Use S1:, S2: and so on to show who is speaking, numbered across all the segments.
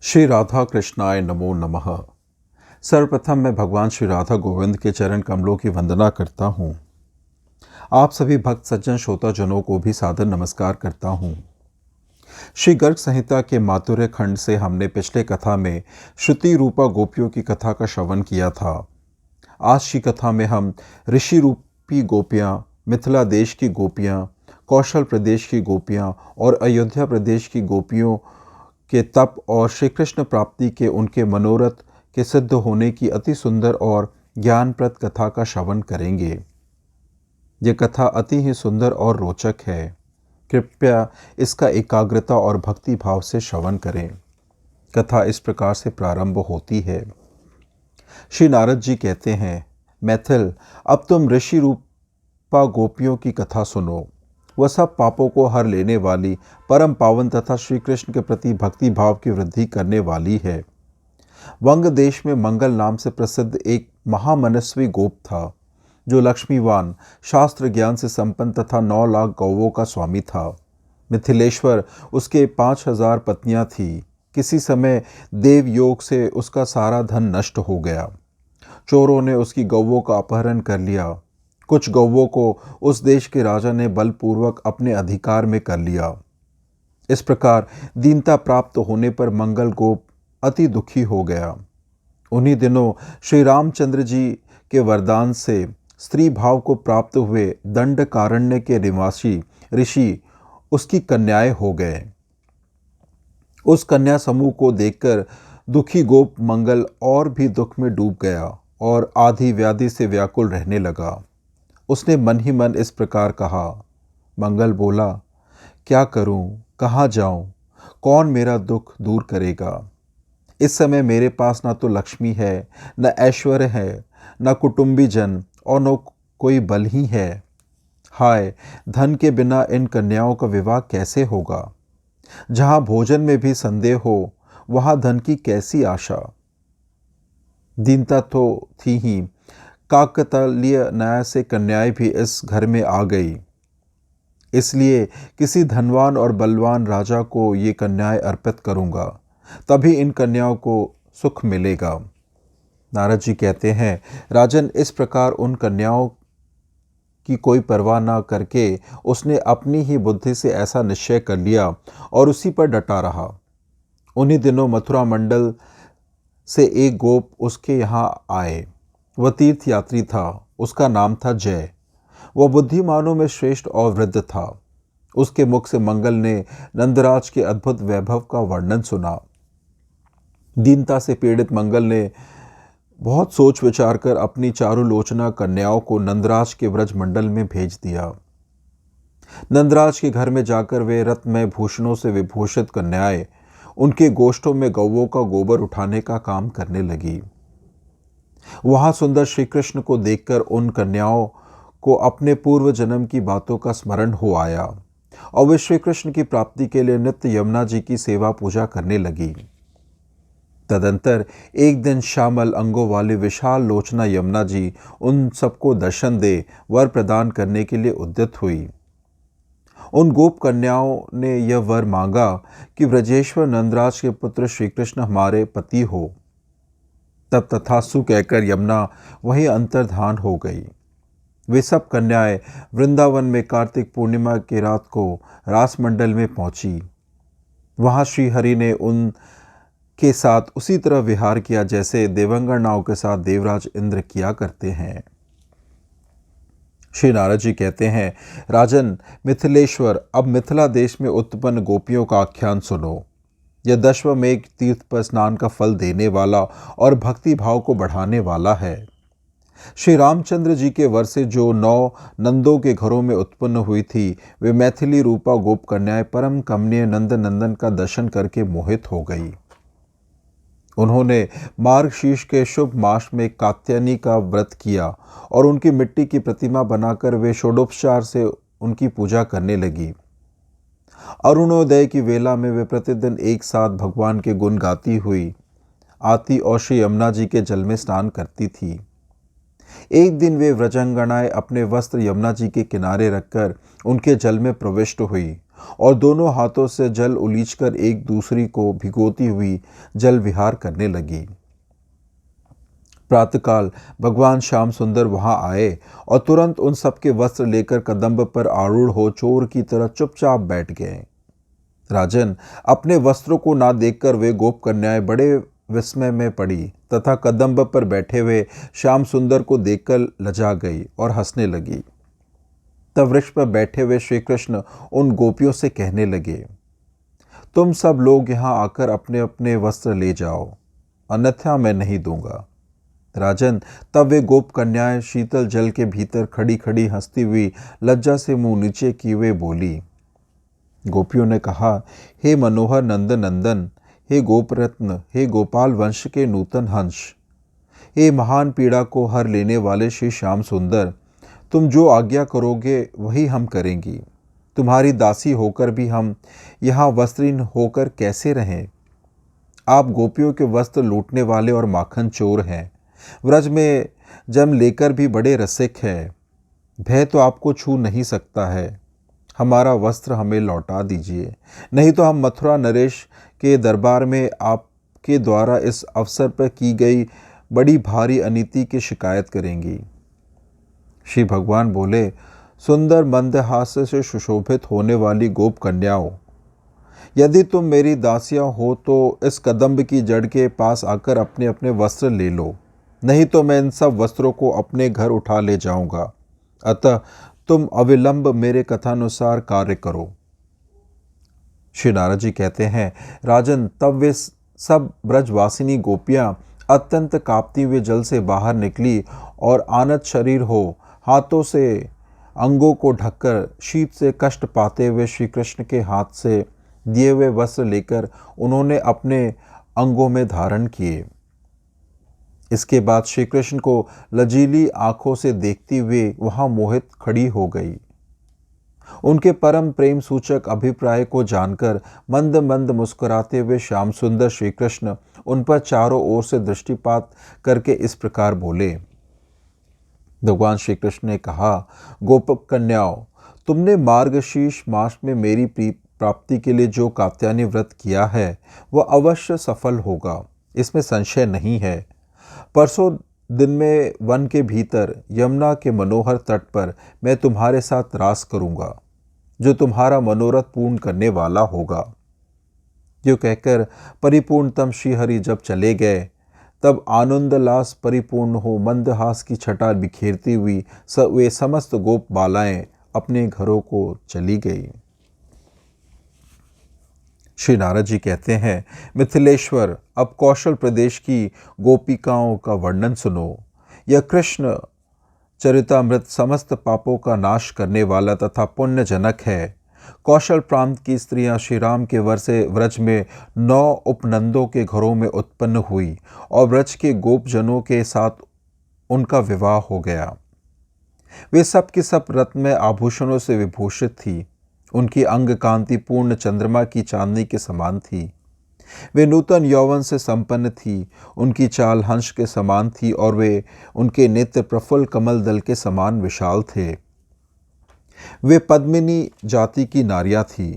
S1: श्री राधा कृष्णाय नमो नमः। सर्वप्रथम मैं भगवान श्री राधा गोविंद के चरण कमलों की वंदना करता हूँ। आप सभी भक्त सज्जन श्रोताजनों को भी सादर नमस्कार करता हूँ। श्री गर्ग संहिता के माधुर्य खंड से हमने पिछले कथा में श्रुति रूपा गोपियों की कथा का श्रवण किया था। आज की कथा में हम ऋषि रूपी गोपियाँ, मिथिला देश की गोपियाँ, कौशल प्रदेश की गोपियाँ और अयोध्या प्रदेश की गोपियों के तप और श्री कृष्ण प्राप्ति के उनके मनोरथ के सिद्ध होने की अति सुंदर और ज्ञानप्रद कथा का श्रवण करेंगे। ये कथा अति ही सुंदर और रोचक है। कृपया इसका एकाग्रता और भक्ति भाव से श्रवण करें। कथा इस प्रकार से प्रारंभ होती है। श्री नारद जी कहते हैं, मैथिल, अब तुम ऋषि रूपा गोपियों की कथा सुनो। वह सब पापों को हर लेने वाली, परम पावन तथा श्री कृष्ण के प्रति भक्ति भाव की वृद्धि करने वाली है। वंग देश में मंगल नाम से प्रसिद्ध एक महामनस्वी गोप था, जो लक्ष्मीवान, शास्त्र ज्ञान से संपन्न तथा 9 लाख गौवों का स्वामी था। मिथिलेश्वर उसके 5000 पत्नियां थीं। किसी समय देव योग से उसका सारा धन नष्ट हो गया। चोरों ने उसकी गौवों का अपहरण कर लिया। कुछ गौवों को उस देश के राजा ने बलपूर्वक अपने अधिकार में कर लिया। इस प्रकार दीनता प्राप्त होने पर मंगल गोप अति दुखी हो गया। उन्हीं दिनों श्री रामचंद्र जी के वरदान से स्त्री भाव को प्राप्त हुए दंडकारण्य के निवासी ऋषि उसकी कन्याएं हो गए। उस कन्या समूह को देखकर दुखी गोप मंगल और भी दुख में डूब गया और आधी व्याधि से व्याकुल रहने लगा। उसने मन ही मन इस प्रकार कहा। मंगल बोला, क्या करूं, कहाँ जाऊं, कौन मेरा दुख दूर करेगा। इस समय मेरे पास ना तो लक्ष्मी है, न ऐश्वर्य है, न कुटुंबी जन और न कोई बल ही है। हाय, धन के बिना इन कन्याओं का विवाह कैसे होगा। जहाँ भोजन में भी संदेह हो, वहाँ धन की कैसी आशा। दीनता तो थी ही, काकतालीय न्याय से कन्याएं भी इस घर में आ गई। इसलिए किसी धनवान और बलवान राजा को ये कन्याएं अर्पित करूंगा, तभी इन कन्याओं को सुख मिलेगा। नारद जी कहते हैं, राजन, इस प्रकार उन कन्याओं की कोई परवाह न करके उसने अपनी ही बुद्धि से ऐसा निश्चय कर लिया और उसी पर डटा रहा। उन्हीं दिनों मथुरा मंडल से एक गोप उसके यहाँ आए। वह तीर्थ यात्री था। उसका नाम था जय। वह बुद्धिमानों में श्रेष्ठ और वृद्ध था। उसके मुख से मंगल ने नंदराज के अद्भुत वैभव का वर्णन सुना। दीनता से पीड़ित मंगल ने बहुत सोच विचार कर अपनी चारुलोचना कन्याओं को नंदराज के व्रज मंडल में भेज दिया। नंदराज के घर में जाकर वे रत्नमय भूषणों से विभूषित कन्याएं उनके गोष्ठों में गौवों का गोबर उठाने का काम करने लगी। वहां सुंदर श्री कृष्ण को देखकर उन कन्याओं को अपने पूर्व जन्म की बातों का स्मरण हो आया और वे श्री कृष्ण की प्राप्ति के लिए नित्य यमुना जी की सेवा पूजा करने लगी। तदंतर एक दिन श्यामल अंगों वाली विशाल लोचना यमुना जी उन सबको दर्शन दे वर प्रदान करने के लिए उद्यत हुई। उन गोप कन्याओं ने यह वर मांगा कि ब्रजेश्वर नंदराज के पुत्र श्री कृष्ण हमारे पति हो। तब तथास्तु कहकर यमुना वहीं अंतर्धान हो गई। वे सब कन्याएं वृंदावन में कार्तिक पूर्णिमा की रात को रासमंडल में पहुंची। वहां श्री हरि ने उनके साथ उसी तरह विहार किया जैसे देवंगनाओं के साथ देवराज इंद्र किया करते हैं। श्री नारद जी कहते हैं, राजन मिथिलेश्वर, अब मिथिला देश में उत्पन्न गोपियों का आख्यान सुनो। यह दशवमेघ तीर्थ पर स्नान का फल देने वाला और भक्ति भाव को बढ़ाने वाला है। श्री रामचंद्र जी के वर से जो 9 नंदों के घरों में उत्पन्न हुई थी, वे मैथिली रूपा गोप कन्याएं परम कमनीय नंद नंदन का दर्शन करके मोहित हो गई। उन्होंने मार्गशीर्ष के शुभ मास में कात्यायनी का व्रत किया और उनकी मिट्टी की प्रतिमा बनाकर वे षोडोपचार से उनकी पूजा करने लगी। अरुणोदय की वेला में वे प्रतिदिन एक साथ भगवान के गुण गाती हुई आती और श्री यमुना जी के जल में स्नान करती थी। एक दिन वे व्रजंगनाएं अपने वस्त्र यमुना जी के किनारे रखकर उनके जल में प्रविष्ट हुई और दोनों हाथों से जल उलीचकर एक दूसरी को भिगोती हुई जल विहार करने लगी। प्रातःकाल भगवान श्याम सुंदर वहां आए और तुरंत उन सबके वस्त्र लेकर कदम्ब पर आरूढ़ हो चोर की तरह चुपचाप बैठ गए। राजन, अपने वस्त्रों को ना देखकर वे गोप कन्याएं बड़े विस्मय में पड़ी तथा कदम्ब पर बैठे हुए श्याम सुंदर को देखकर लजा गई और हंसने लगी। तब वृक्ष पर बैठे हुए श्री कृष्ण उन गोपियों से कहने लगे, तुम सब लोग यहाँ आकर अपने अपने वस्त्र ले जाओ, अन्यथा मैं नहीं दूंगा। राजन, तब वे गोप कन्याएं शीतल जल के भीतर खड़ी खड़ी हंसती हुई लज्जा से मुंह नीचे किए हुए बोली। गोपियों ने कहा, हे मनोहर नंद नंदन, हे गोपरत्न, हे गोपाल वंश के नूतन हंस, हे महान पीड़ा को हर लेने वाले श्री श्याम सुंदर, तुम जो आज्ञा करोगे वही हम करेंगी। तुम्हारी दासी होकर भी हम यहाँ वस्त्रहीन होकर कैसे रहें? आप गोपियों के वस्त्र लूटने वाले और माखन चोर हैं। व्रज में जन्म लेकर भी बड़े रसिक हैं। भय तो आपको छू नहीं सकता है। हमारा वस्त्र हमें लौटा दीजिए, नहीं तो हम मथुरा नरेश के दरबार में आपके द्वारा इस अवसर पर की गई बड़ी भारी अनीति की शिकायत करेंगी। श्री भगवान बोले, सुंदर मंदहास्य से सुशोभित होने वाली गोप कन्याओं, यदि तुम मेरी दासियां हो तो इस कदम्ब की जड़ के पास आकर अपने अपने वस्त्र ले लो, नहीं तो मैं इन सब वस्त्रों को अपने घर उठा ले जाऊंगा। अतः तुम अविलंब मेरे कथानुसार कार्य करो। श्री नारद जी कहते हैं, राजन, तब वे सब ब्रजवासिनी गोपियां अत्यंत कांपती हुए जल से बाहर निकली और आनत शरीर हो हाथों से अंगों को ढककर शीत से कष्ट पाते हुए श्री कृष्ण के हाथ से दिए हुए वस्त्र लेकर उन्होंने अपने अंगों में धारण किए। इसके बाद श्री कृष्ण को लजीली आंखों से देखती हुए वहां मोहित खड़ी हो गई। उनके परम प्रेम सूचक अभिप्राय को जानकर मंद मंद मुस्कुराते हुए श्याम सुंदर श्री कृष्ण उन पर चारों ओर से दृष्टिपात करके इस प्रकार बोले। भगवान श्री कृष्ण ने कहा, गोपक कन्याओं, तुमने मार्गशीर्ष मास में मेरी प्राप्ति के लिए जो कात्यायनी व्रत किया है वह अवश्य सफल होगा, इसमें संशय नहीं है। परसों दिन में वन के भीतर यमुना के मनोहर तट पर मैं तुम्हारे साथ रास करूंगा, जो तुम्हारा मनोरथ पूर्ण करने वाला होगा। जो कहकर परिपूर्णतम श्रीहरि जब चले गए, तब आनंदलास परिपूर्ण हो मंदहास की छटा बिखेरती हुई वे समस्त गोप बालाएं अपने घरों को चली गई। श्री नारद जी कहते हैं, मिथिलेश्वर, अब कौशल प्रदेश की गोपिकाओं का वर्णन सुनो। यह कृष्ण चरितामृत समस्त पापों का नाश करने वाला तथा पुण्यजनक है। कौशल प्रांत की स्त्रियां श्री राम के वर से व्रज में 9 उपनंदों के घरों में उत्पन्न हुई और व्रज के गोपजनों के साथ उनका विवाह हो गया। वे सब की सब रत्नमय आभूषणों से विभूषित थी। उनकी अंग कांति पूर्ण चंद्रमा की चांदनी के समान थी। वे नूतन यौवन से संपन्न थी। उनकी चाल हंस के समान थी और वे उनके नेत्र प्रफुल्ल कमल दल के समान विशाल थे। वे पद्मिनी जाति की नारियां थी।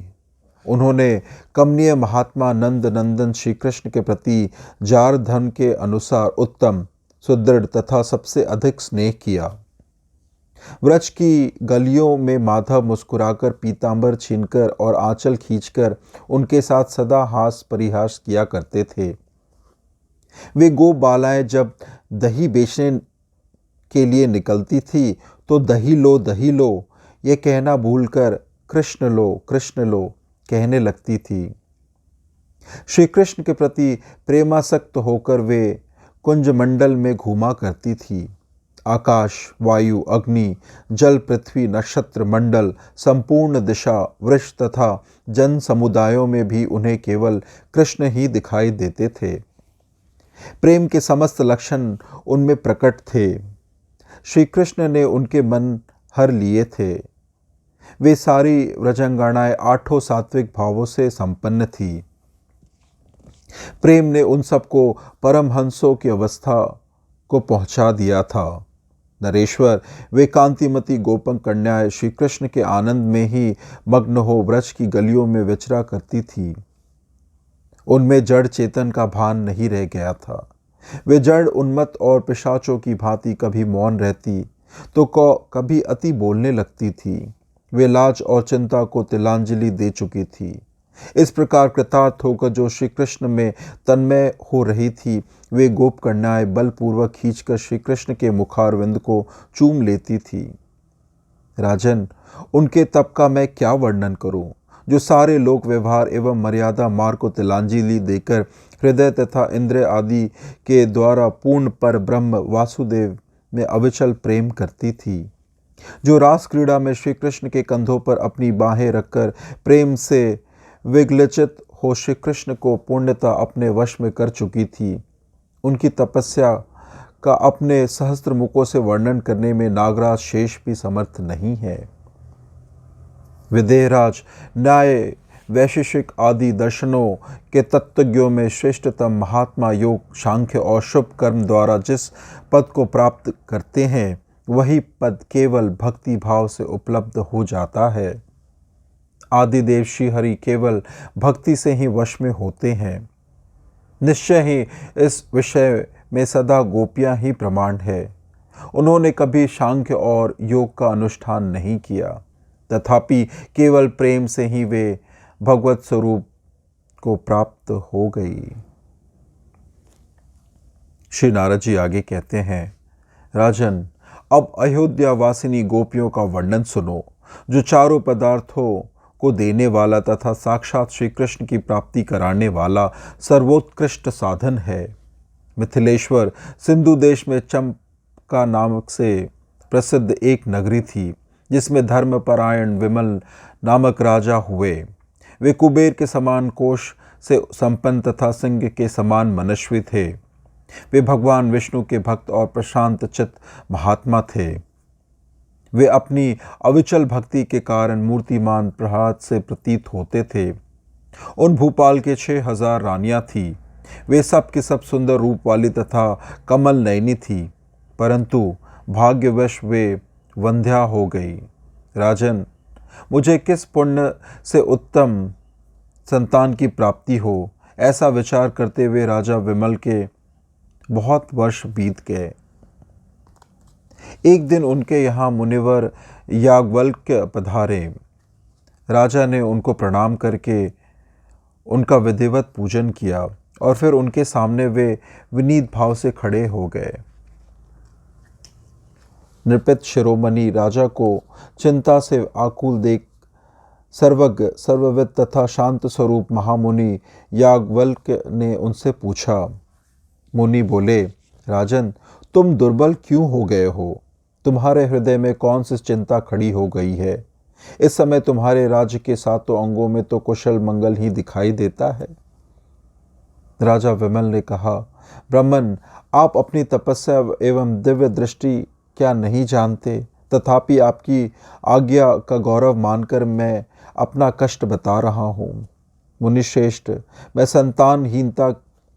S1: उन्होंने कमनीय महात्मा नंद नंदन श्री कृष्ण के प्रति जार धर्म के अनुसार उत्तम, सुदृढ़ तथा सबसे अधिक स्नेह किया। व्रज की गलियों में माधव मुस्कुराकर पीतांबर छीनकर और आंचल खींचकर उनके साथ सदा हास परिहास किया करते थे। वे गो बालाएं जब दही बेचने के लिए निकलती थी तो दही लो ये कहना भूलकर कृष्ण लो कहने लगती थी। श्री कृष्ण के प्रति प्रेमासक्त होकर वे कुंजमंडल में घूमा करती थी। आकाश, वायु, अग्नि, जल, पृथ्वी, नक्षत्र मंडल, संपूर्ण दिशा, वृक्ष तथा जन समुदायों में भी उन्हें केवल कृष्ण ही दिखाई देते थे। प्रेम के समस्त लक्षण उनमें प्रकट थे। श्री कृष्ण ने उनके मन हर लिए थे। वे सारी व्रजंगनाएं 8 सात्विक भावों से संपन्न थी। प्रेम ने उन सबको परमहंसों की अवस्था को पहुंचा दिया था। नरेश्वर वे कांतिमती गोपन कन्याएं श्री कृष्ण के आनंद में ही मग्न हो ब्रज की गलियों में विचरा करती थी। उनमें जड़ चेतन का भान नहीं रह गया था। वे जड़ उन्मत्त और पिशाचों की भांति कभी मौन रहती तो कभी अति बोलने लगती थी। वे लाज और चिंता को तिलांजलि दे चुकी थी। इस प्रकार कृतार्थ होकर जो श्री कृष्ण में तन्मय हो रही थी, वे गोप कन्याएं बलपूर्वक खींचकर श्री कृष्ण के मुखारविंद को चूम लेती थी। राजन, उनके तप का मैं क्या वर्णन करूं, जो सारे लोक व्यवहार एवं मर्यादा मार्ग को तिलांजलि देकर हृदय तथा इंद्रिय आदि के द्वारा पूर्ण पर ब्रह्म वासुदेव में अविचल प्रेम करती थी, जो रास क्रीड़ा में श्री कृष्ण के कंधों पर अपनी बाहें रखकर प्रेम से विगलिचित हो श्री कृष्ण को पूर्णतः अपने वश में कर चुकी थी। उनकी तपस्या का अपने सहस्त्र मुखों से वर्णन करने में नागराज शेष भी समर्थ नहीं है। विदेहराज न्याय, वैशेषिक आदि दर्शनों के तत्वज्ञों में श्रेष्ठतम महात्मा योग, सांख्य और शुभ कर्म द्वारा जिस पद को प्राप्त करते हैं, वही पद केवल भक्ति भाव से उपलब्ध हो जाता है। आदिदेव श्री हरि केवल भक्ति से ही वश में होते हैं। निश्चय ही इस विषय में सदा गोपियां ही प्रमाण है। उन्होंने कभी सांख्य और योग का अनुष्ठान नहीं किया, तथापि केवल प्रेम से ही वे भगवत स्वरूप को प्राप्त हो गई। श्री नारद जी आगे कहते हैं, राजन, अब अयोध्या वासिनी गोपियों का वर्णन सुनो, जो चारों पदार्थों को देने वाला तथा साक्षात श्री कृष्ण की प्राप्ति कराने वाला सर्वोत्कृष्ट साधन है। मिथिलेश्वर सिंधु देश में चंपका नामक से प्रसिद्ध एक नगरी थी, जिसमें धर्मपरायण विमल नामक राजा हुए। वे कुबेर के समान कोष से संपन्न तथा सिंह के समान मनस्वी थे। वे भगवान विष्णु के भक्त और प्रशांत चित्त महात्मा थे। वे अपनी अविचल भक्ति के कारण मूर्तिमान प्रहलाद से प्रतीत होते थे। उन भूपाल के 6000 रानियां थीं। वे सब की सब सुंदर रूप वाली तथा कमल नयनी थी, परंतु भाग्यवश वे वंध्या हो गई। राजन, मुझे किस पुण्य से उत्तम संतान की प्राप्ति हो, ऐसा विचार करते हुए राजा विमल के बहुत वर्ष बीत गए। एक दिन उनके यहाँ मुनिवर याज्ञवल्क्य पधारे। राजा ने उनको प्रणाम करके उनका विधिवत पूजन किया और फिर उनके सामने वे विनीत भाव से खड़े हो गए। नृपित शिरोमणि राजा को चिंता से आकुल देख सर्वज्ञ, सर्वविद तथा शांत स्वरूप महामुनि याज्ञवल्क्य ने उनसे पूछा। मुनि बोले, राजन, तुम दुर्बल क्यों हो गए हो? तुम्हारे हृदय में कौन सी चिंता खड़ी हो गई है? इस समय तुम्हारे राज्य के सातों अंगों में तो कुशल मंगल ही दिखाई देता है। राजा विमल ने कहा, ब्राह्मण, आप अपनी तपस्या एवं दिव्य दृष्टि क्या नहीं जानते? तथापि आपकी आज्ञा का गौरव मानकर मैं अपना कष्ट बता रहा हूँ। मुनिश्रेष्ठ, मैं संतानहीनता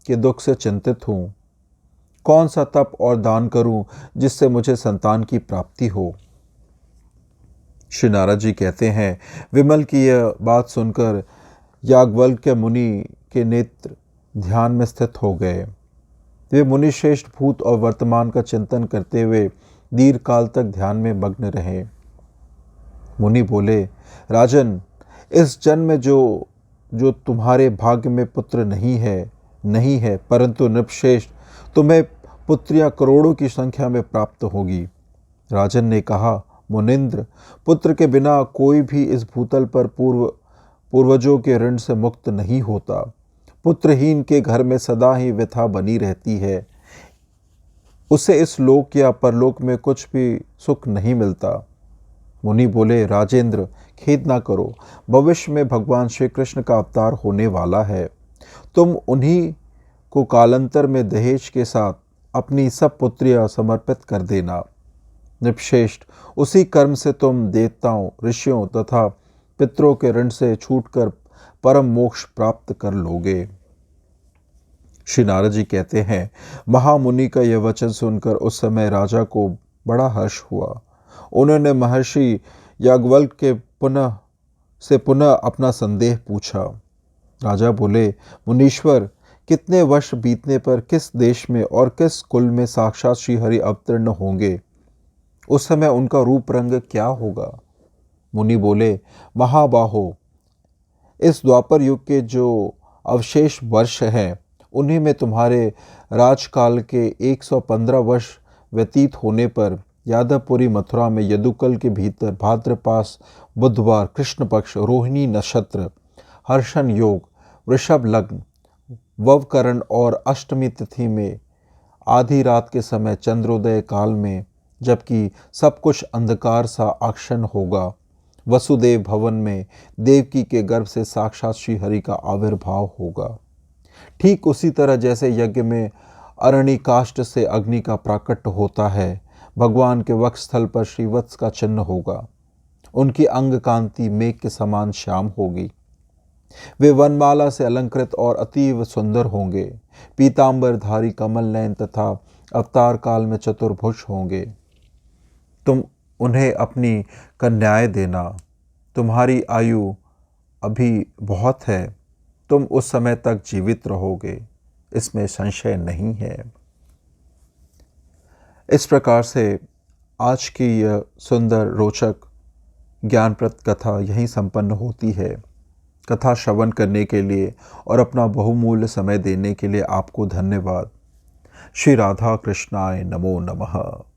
S1: के दुख से चिंतित हूँ। कौन सा तप और दान करूं जिससे मुझे संतान की प्राप्ति हो? श्री नारद जी कहते हैं, विमल की यह बात सुनकर याज्ञवल्क्य मुनि के नेत्र ध्यान में स्थित हो गए। वे मुनिश्रेष्ठ भूत और वर्तमान का चिंतन करते हुए दीर्घ काल तक ध्यान में मग्न रहे। मुनि बोले, राजन, इस जन्म में जो तुम्हारे भाग्य में पुत्र नहीं है, परंतु नृपश्रेष्ठ, तुम्हें पुत्रियां करोड़ों की संख्या में प्राप्त होगी। राजन ने कहा, मुनिंद्र, पुत्र के बिना कोई भी इस भूतल पर पूर्वजों के ऋण से मुक्त नहीं होता। पुत्रहीन के घर में सदा ही व्यथा बनी रहती है। उसे इस लोक या परलोक में कुछ भी सुख नहीं मिलता। मुनि बोले, राजेंद्र, खेद ना करो, भविष्य में भगवान श्री कृष्ण का अवतार होने वाला है। तुम उन्हीं को कालांतर में दहेज के साथ अपनी सब पुत्रियां समर्पित कर देना। नृपश्रेष्ठ, उसी कर्म से तुम देवताओं, ऋषियों तथा पितरों के ऋण से छूटकर परम मोक्ष प्राप्त कर लोगे। श्री नारद जी कहते हैं, महामुनि का यह वचन सुनकर उस समय राजा को बड़ा हर्ष हुआ। उन्होंने महर्षि याज्ञवल्क्य के पुनः अपना संदेह पूछा। राजा बोले, मुनीश्वर, कितने वर्ष बीतने पर किस देश में और किस कुल में साक्षात श्रीहरि अवतीर्ण होंगे? उस समय उनका रूप रंग क्या होगा? मुनि बोले, महाबाहो, इस द्वापर युग के जो अवशेष वर्ष हैं उन्हीं में तुम्हारे राजकाल के 115 वर्ष व्यतीत होने पर यादवपुरी मथुरा में यदुकल के भीतर भाद्रपास बुधवार कृष्ण पक्ष रोहिणी नक्षत्र हर्षण योग वृषभ लग्न ववकरण और अष्टमी तिथि में आधी रात के समय चंद्रोदय काल में, जबकि सब कुछ अंधकार सा आक्षण होगा, वसुदेव भवन में देवकी के गर्भ से साक्षात श्री हरि का आविर्भाव होगा। ठीक उसी तरह जैसे यज्ञ में अरणि काष्ठ से अग्नि का प्राकट्य होता है, भगवान के वक्षस्थल पर श्रीवत्स का चिन्ह होगा। उनकी अंग कांति मेघ के समान श्याम होगी। वे वनमाला से अलंकृत और अतीव सुंदर होंगे। पीतांबरधारी कमल नयन तथा अवतार काल में चतुर्भुज होंगे। तुम उन्हें अपनी कन्याएं देना। तुम्हारी आयु अभी बहुत है, तुम उस समय तक जीवित रहोगे, इसमें संशय नहीं है। इस प्रकार से आज की यह सुंदर रोचक ज्ञानप्रद कथा यहीं संपन्न होती है। कथा श्रवण करने के लिए और अपना बहुमूल्य समय देने के लिए आपको धन्यवाद। श्री राधा कृष्णाय नमो नमः।